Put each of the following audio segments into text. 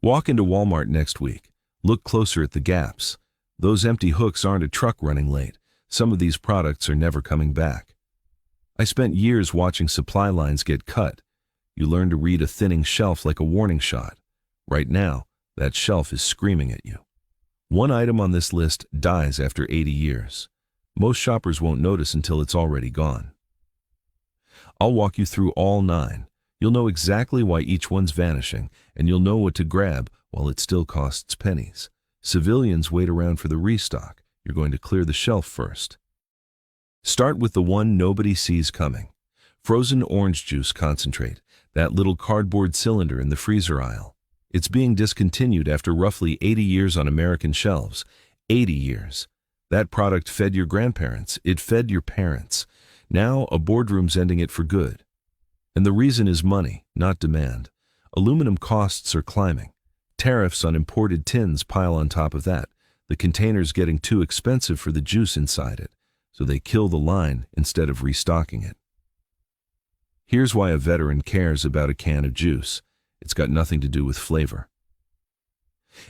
Walk into Walmart next week. Look closer at the gaps. Those empty hooks aren't a truck running late. Some of these products are never coming back. I spent years watching supply lines get cut. You learn to read a thinning shelf like a warning shot. Right now, that shelf is screaming at you. One item on this list dies after 80 years. Most shoppers won't notice until it's already gone. I'll walk you through all 9. You'll know exactly why each one's vanishing, and you'll know what to grab while it still costs pennies. Civilians wait around for the restock. You're going to clear the shelf first. Start with the one nobody sees coming. Frozen orange juice concentrate, that little cardboard cylinder in the freezer aisle. It's being discontinued after roughly 80 years on American shelves. 80 years. That product fed your grandparents. It fed your parents. Now a boardroom's ending it for good. And the reason is money, not demand. Aluminum costs are climbing. Tariffs on imported tins pile on top of that. The container's getting too expensive for the juice inside it, so they kill the line instead of restocking it. Here's why a veteran cares about a can of juice. It's got nothing to do with flavor.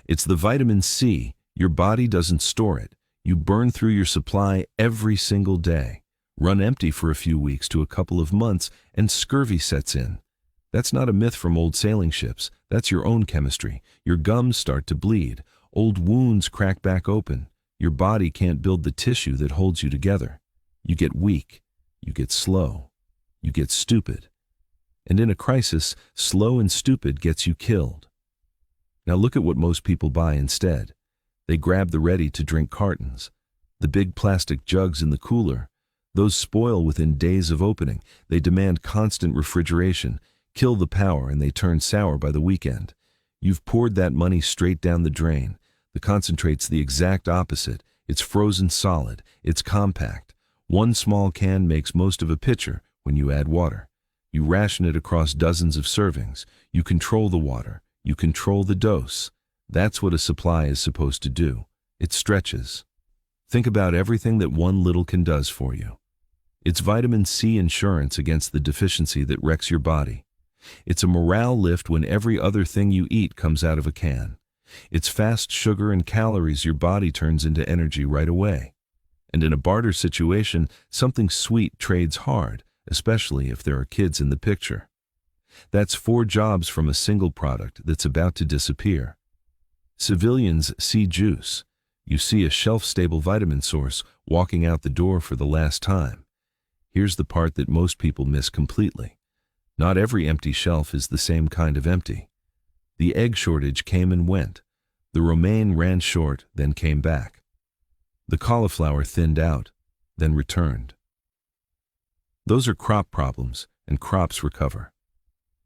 It's the vitamin C. Your body doesn't store it. You burn through your supply every single day. Run empty for a few weeks to a couple of months, and scurvy sets in. That's not a myth from old sailing ships. That's your own chemistry. Your gums start to bleed. Old wounds crack back open. Your body can't build the tissue that holds you together. You get weak. You get slow. You get stupid. And in a crisis, slow and stupid gets you killed. Now look at what most people buy instead. They grab the ready-to-drink cartons. The big plastic jugs in the cooler. Those spoil within days of opening. They demand constant refrigeration, kill the power, and they turn sour by the weekend. You've poured that money straight down the drain. The concentrate's the exact opposite. It's frozen solid. It's compact. One small can makes most of a pitcher when you add water. You ration it across dozens of servings. You control the water. You control the dose. That's what a supply is supposed to do. It stretches. Think about everything that one little can does for you. It's vitamin C insurance against the deficiency that wrecks your body. It's a morale lift when every other thing you eat comes out of a can. It's fast sugar and calories your body turns into energy right away. And in a barter situation, something sweet trades hard, especially if there are kids in the picture. That's 4 jobs from a single product that's about to disappear. Civilians see juice. You see a shelf-stable vitamin source walking out the door for the last time. Here's the part that most people miss completely. Not every empty shelf is the same kind of empty. The egg shortage came and went. The romaine ran short, then came back. The cauliflower thinned out, then returned. Those are crop problems, and crops recover.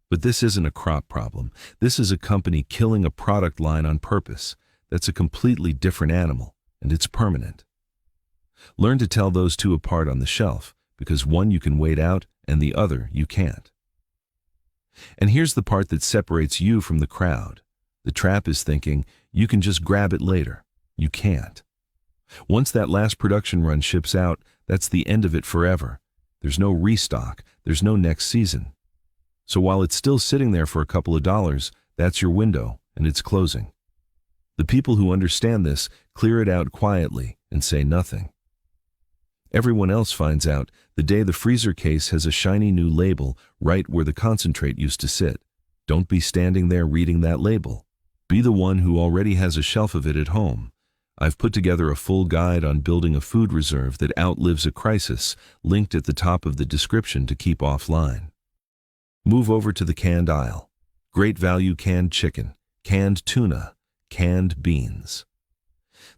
But this isn't a crop problem. This is a company killing a product line on purpose. That's a completely different animal, and it's permanent. Learn to tell those two apart on the shelf, because one you can wait out and the other you can't. And here's the part that separates you from the crowd. The trap is thinking, you can just grab it later. You can't. Once that last production run ships out, that's the end of it forever. There's no restock. There's no next season. So while it's still sitting there for a couple of dollars, that's your window, and it's closing. The people who understand this clear it out quietly and say nothing. Everyone else finds out the day the freezer case has a shiny new label right where the concentrate used to sit. Don't be standing there reading that label. Be the one who already has a shelf of it at home. I've put together a full guide on building a food reserve that outlives a crisis, linked at the top of the description to keep offline. Move over to the canned aisle. Great value canned chicken, canned tuna, canned beans.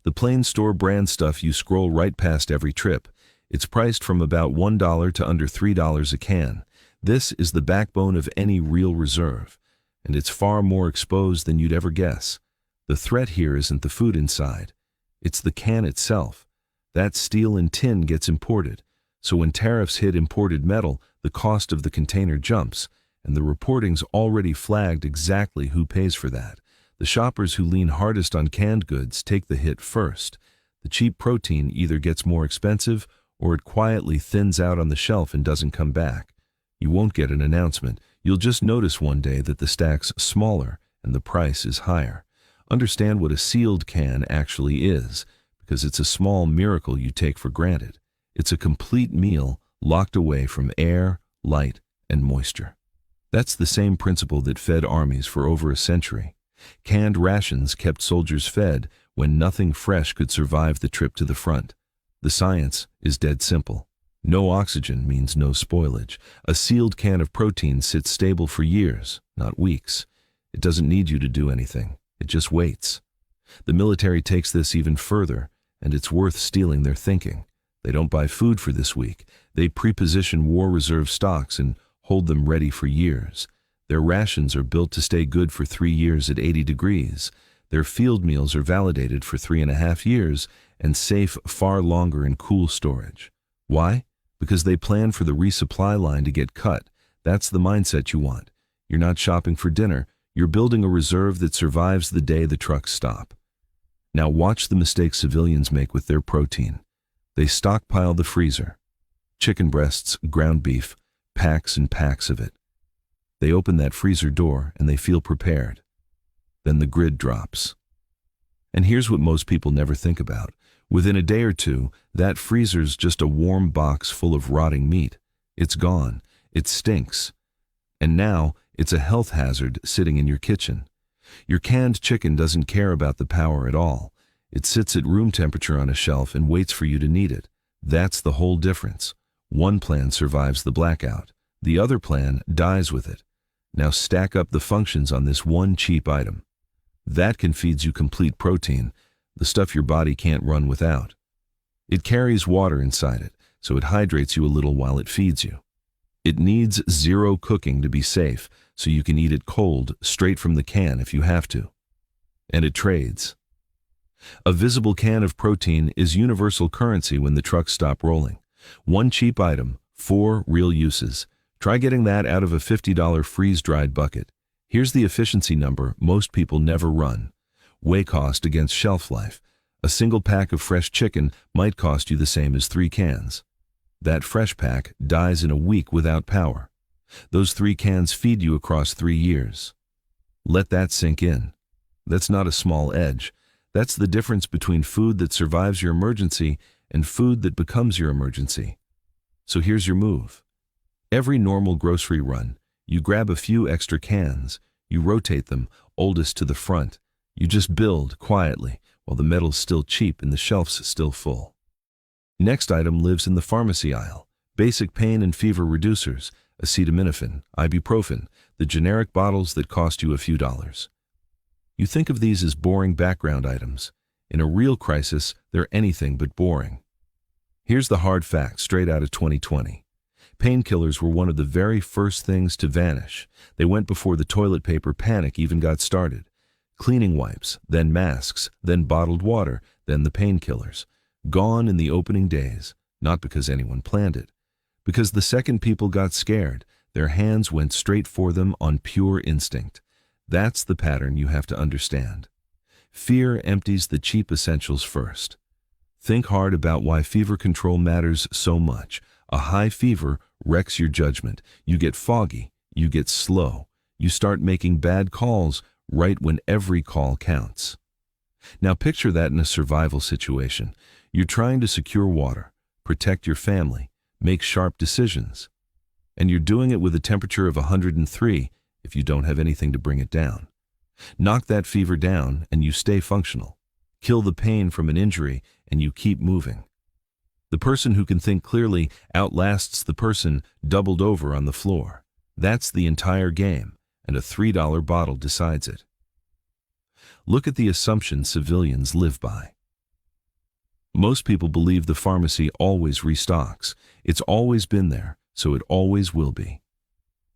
The plain store brand stuff you scroll right past every trip. It's priced from about $1 to under $3 a can. This is the backbone of any real reserve, and it's far more exposed than you'd ever guess. The threat here isn't the food inside. It's the can itself. That steel and tin gets imported, so when tariffs hit imported metal, the cost of the container jumps, and the reporting's already flagged exactly who pays for that. The shoppers who lean hardest on canned goods take the hit first. The cheap protein either gets more expensive or it quietly thins out on the shelf and doesn't come back. You won't get an announcement. You'll just notice one day that the stack's smaller and the price is higher. Understand what a sealed can actually is, because it's a small miracle you take for granted. It's a complete meal locked away from air, light, and moisture. That's the same principle that fed armies for over a century. Canned rations kept soldiers fed when nothing fresh could survive the trip to the front. The science is dead simple. No oxygen means no spoilage. A sealed can of protein sits stable for years, not weeks. It doesn't need you to do anything. It just waits. The military takes this even further, and it's worth stealing their thinking. They don't buy food for this week. They pre-position war reserve stocks and hold them ready for years. Their rations are built to stay good for 3 years at 80 degrees. Their field meals are validated for 3.5 years and safe far longer in cool storage. Why? Because they plan for the resupply line to get cut. That's the mindset you want. You're not shopping for dinner. You're building a reserve that survives the day the trucks stop. Now watch the mistakes civilians make with their protein. They stockpile the freezer. Chicken breasts, ground beef, packs and packs of it. They open that freezer door and they feel prepared. Then the grid drops. And here's what most people never think about. Within a day or two, that freezer's just a warm box full of rotting meat. It's gone. It stinks. And now, it's a health hazard sitting in your kitchen. Your canned chicken doesn't care about the power at all. It sits at room temperature on a shelf and waits for you to need it. That's the whole difference. One plan survives the blackout. The other plan dies with it. Now stack up the functions on this one cheap item. That can feed you complete protein, the stuff your body can't run without. It carries water inside it, so it hydrates you a little while it feeds you. It needs zero cooking to be safe, so you can eat it cold, straight from the can if you have to. And it trades. A visible can of protein is universal currency when the trucks stop rolling. One cheap item, 4 real uses. Try getting that out of a $50 freeze-dried bucket. Here's the efficiency number most people never run. Weigh cost against shelf life. A single pack of fresh chicken might cost you the same as 3 cans. That fresh pack dies in a week without power. Those 3 cans feed you across 3 years. Let that sink in. That's not a small edge. That's the difference between food that survives your emergency and food that becomes your emergency. So here's your move. Every normal grocery run, you grab a few extra cans, you rotate them, oldest to the front. You just build quietly while the metal's still cheap and the shelf's still full. Next item lives in the pharmacy aisle. Basic pain and fever reducers, acetaminophen, ibuprofen, the generic bottles that cost you a few dollars. You think of these as boring background items. In a real crisis, they're anything but boring. Here's the hard fact straight out of 2020. Painkillers were one of the very first things to vanish. They went before the toilet paper panic even got started. Cleaning wipes, then masks, then bottled water, then the painkillers. Gone in the opening days, not because anyone planned it. Because the second people got scared, their hands went straight for them on pure instinct. That's the pattern you have to understand. Fear empties the cheap essentials first. Think hard about why fever control matters so much. A high fever wrecks your judgment. You get foggy. You get slow. You start making bad calls right when every call counts. Now picture that in a survival situation. You're trying to secure water, protect your family, make sharp decisions. And you're doing it with a temperature of 103 if you don't have anything to bring it down. Knock that fever down and you stay functional. Kill the pain from an injury and you keep moving. The person who can think clearly outlasts the person doubled over on the floor. That's the entire game, and a $3 bottle decides it. Look at the assumption civilians live by. Most people believe the pharmacy always restocks. It's always been there, so it always will be.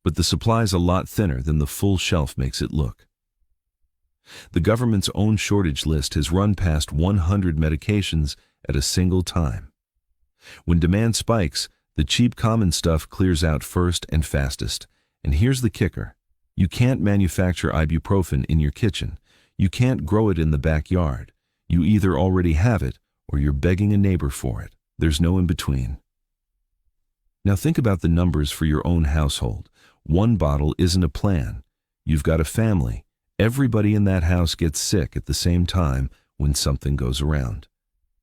But the supply's a lot thinner than the full shelf makes it look. The government's own shortage list has run past 100 medications at a single time. When demand spikes, the cheap common stuff clears out first and fastest. And here's the kicker. You can't manufacture ibuprofen in your kitchen. You can't grow it in the backyard. You either already have it or you're begging a neighbor for it. There's no in between. Now think about the numbers for your own household. One bottle isn't a plan. You've got a family. Everybody in that house gets sick at the same time when something goes around.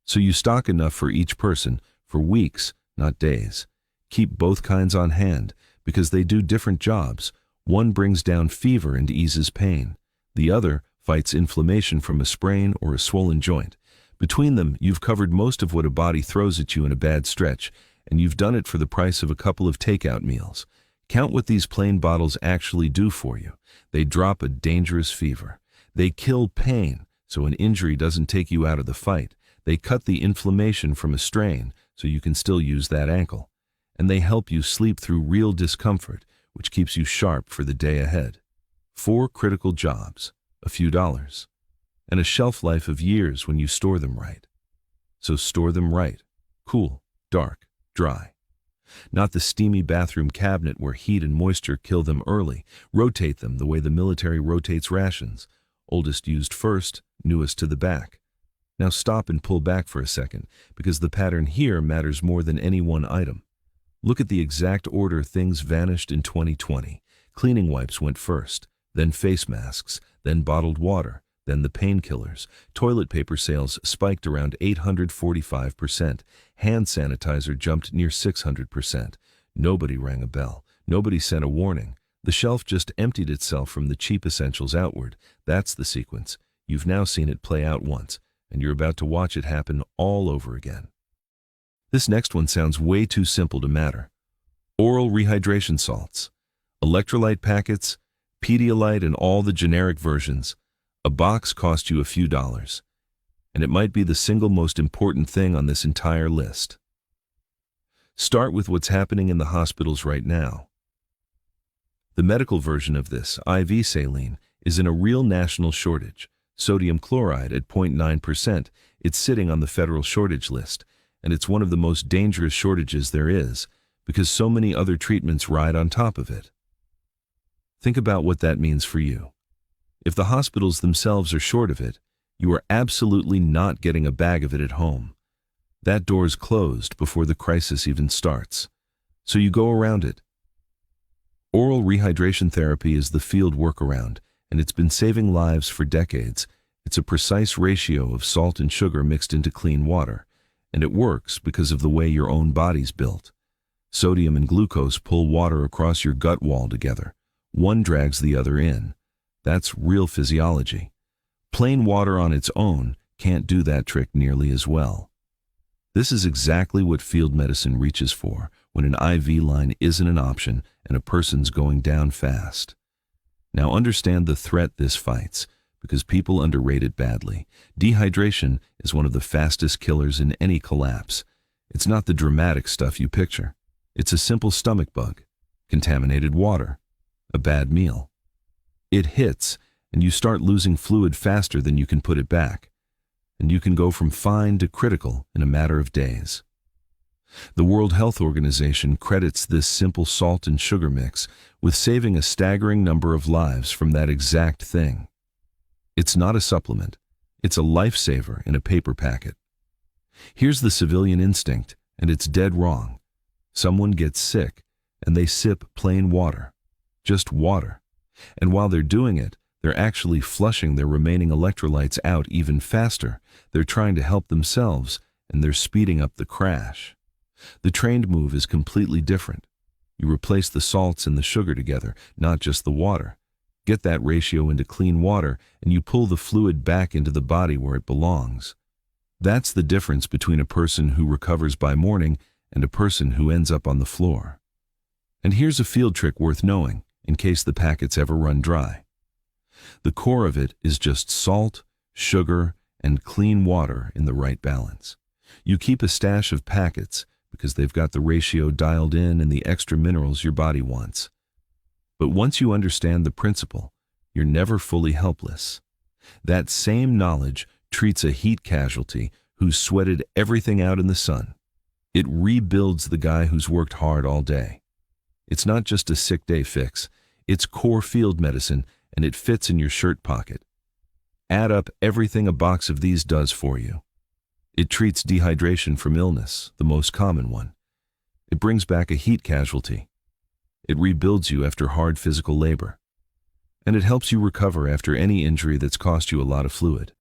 So you stock enough for each person for weeks, not days. Keep both kinds on hand because they do different jobs. One brings down fever and eases pain. The other fights inflammation from a sprain or a swollen joint. Between them, you've covered most of what a body throws at you in a bad stretch, and you've done it for the price of a couple of takeout meals. Count what these plain bottles actually do for you. They drop a dangerous fever. They kill pain, so an injury doesn't take you out of the fight. They cut the inflammation from a strain, so you can still use that ankle. And they help you sleep through real discomfort, which keeps you sharp for the day ahead. 4 critical jobs, a few dollars, and a shelf life of years when you store them right. So store them right. Cool, dark, dry. Not the steamy bathroom cabinet where heat and moisture kill them early. Rotate them the way the military rotates rations. Oldest used first, newest to the back. Now stop and pull back for a second, because the pattern here matters more than any one item. Look at the exact order things vanished in 2020. Cleaning wipes went first, then face masks, then bottled water, then the painkillers. Toilet paper sales spiked around 845%. Hand sanitizer jumped near 600%. Nobody rang a bell. Nobody sent a warning. The shelf just emptied itself from the cheap essentials outward. That's the sequence. You've now seen it play out once, and you're about to watch it happen all over again. This next one sounds way too simple to matter. Oral rehydration salts. Electrolyte packets, Pedialyte and all the generic versions. A box cost you a few dollars, and it might be the single most important thing on this entire list. Start with what's happening in the hospitals right now. The medical version of this, IV saline, is in a real national shortage. Sodium chloride at 0.9%, it's sitting on the federal shortage list, and it's one of the most dangerous shortages there is, because so many other treatments ride on top of it. Think about what that means for you. If the hospitals themselves are short of it, you are absolutely not getting a bag of it at home. That door's closed before the crisis even starts. So you go around it. Oral rehydration therapy is the field workaround, and it's been saving lives for decades. It's a precise ratio of salt and sugar mixed into clean water, and it works because of the way your own body's built. Sodium and glucose pull water across your gut wall together. One drags the other in. That's real physiology. Plain water on its own can't do that trick nearly as well. This is exactly what field medicine reaches for when an IV line isn't an option and a person's going down fast. Now understand the threat this fights, because people underrate it badly. Dehydration is one of the fastest killers in any collapse. It's not the dramatic stuff you picture. It's a simple stomach bug, contaminated water, a bad meal. It hits, and you start losing fluid faster than you can put it back, and you can go from fine to critical in a matter of days. The World Health Organization credits this simple salt and sugar mix with saving a staggering number of lives from that exact thing. It's not a supplement. It's a lifesaver in a paper packet. Here's the civilian instinct, and it's dead wrong. Someone gets sick, and they sip plain water. Just water. And while they're doing it, they're actually flushing their remaining electrolytes out even faster. They're trying to help themselves, and they're speeding up the crash. The trained move is completely different. You replace the salts and the sugar together, not just the water. Get that ratio into clean water, and you pull the fluid back into the body where it belongs. That's the difference between a person who recovers by morning and a person who ends up on the floor. And here's a field trick worth knowing, in case the packets ever run dry. The core of it is just salt, sugar, and clean water in the right balance. You keep a stash of packets because they've got the ratio dialed in and the extra minerals your body wants. But once you understand the principle, you're never fully helpless. That same knowledge treats a heat casualty who's sweated everything out in the sun. It rebuilds the guy who's worked hard all day. It's not just a sick day fix, it's core field medicine, and it fits in your shirt pocket. Add up everything a box of these does for you. It treats dehydration from illness, the most common one. It brings back a heat casualty. It rebuilds you after hard physical labor. and it helps you recover after any injury that's cost you a lot of fluid.